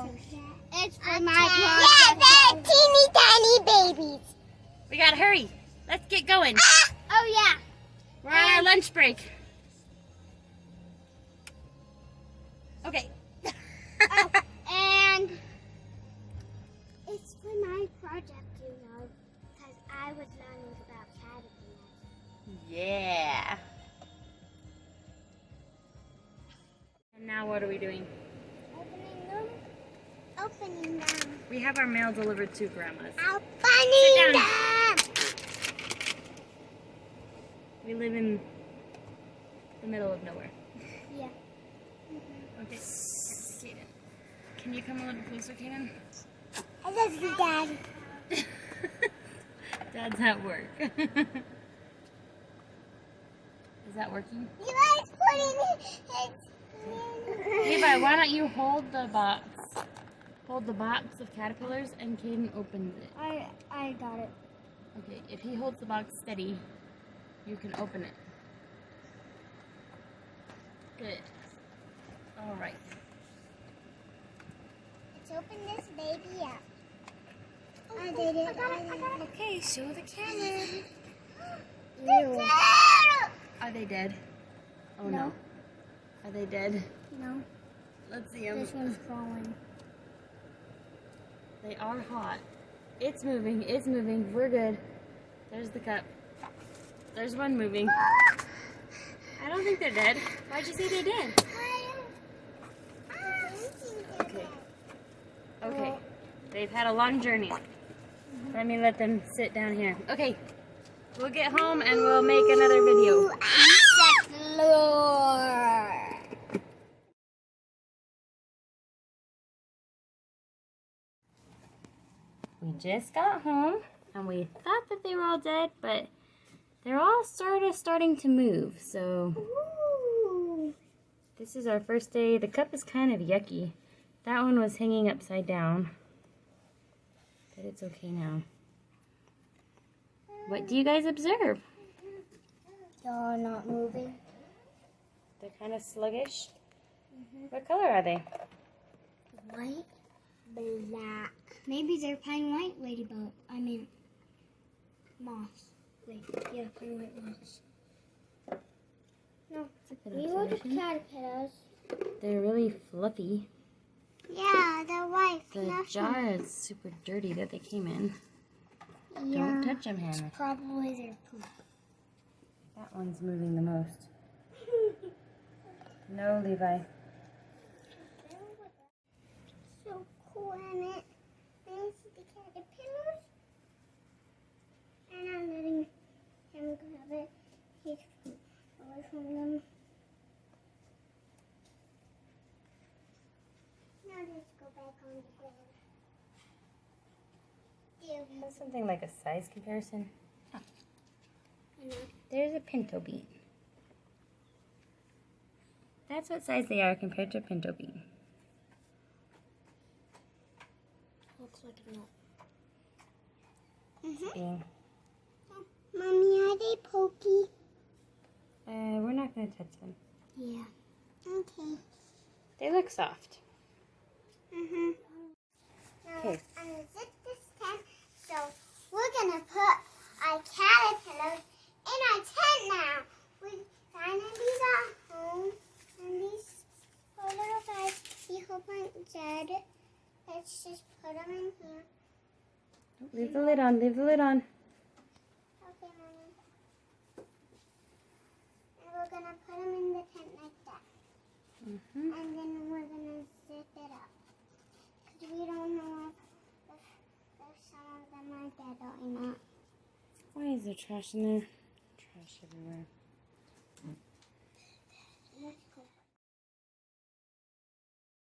caterpillars. It's for my project. Yeah, they're teeny tiny babies. We gotta hurry. Let's get going. Oh yeah. We're on our lunch break. Okay. Oh, and it's for my project, you know, because I was learning about caterpillars. Yeah. And now what are we doing? Opening them. We have our mail delivered to Grandma's. Opening them. We live in the middle of nowhere. Yeah. Okay. Yes, Kaden. Can you come a little closer, Kaden? I love you, Dad. Dad's at work. Is that working? You guys putting it. Levi, why don't you hold the box? Hold the box of caterpillars and Kaden opens it. I got it. Okay, if he holds the box steady, you can open it. Good. All right. Let's open this baby up. I did it. I got it. Okay, show the camera. Ew. Are they dead? Oh no. Are they dead? No, Let's see them. this one's crawling. They are hot. It's moving. It's moving. We're good. There's the cup. There's one moving. I don't think they're dead. Why'd you say they're dead? Okay. Okay. They've had a long journey. Let me let them sit down here. Okay. We'll get home and we'll make another video. We just got home and we thought that they were all dead, but they're all starting to move. So this is our first day. The cup is kind of yucky. That one was hanging upside down, but it's okay now. What do you guys observe? They're not moving. They're kind of sluggish. What color are they? White, black. Maybe they're pine white ladybug. I mean, moss. Wait, yeah, pine white moss. No, That's a good these are the observation. caterpillars. They're really fluffy. Yeah, they're white. The jar is super dirty that they came in. Yeah. Don't touch them, Hannah. Probably their poop. That one's moving the most. No, Levi. So cool, Emmett. I see the caterpillars. And I'm letting him grab it. He's away from them. Now let's go back on the ground. That's something like a size comparison. Oh. There's a pinto bean. That's what size they are compared to a pinto bean. Looks like a nut. Being. Mommy, are they pokey? We're not going to touch them. Yeah. Okay. They look soft. Now Okay. let's unzip this tent. So we're gonna put our caterpillars in our tent now. We finally got home, and these poor little guys, we hope aren't dead. Let's just put them in here. Leave the lid on. Leave the lid on. Okay, Mommy. And we're gonna put them in the tent like that. And then we're gonna zip it up. Because we don't know if some of them are dead or not. Why is there trash in there? Trash everywhere.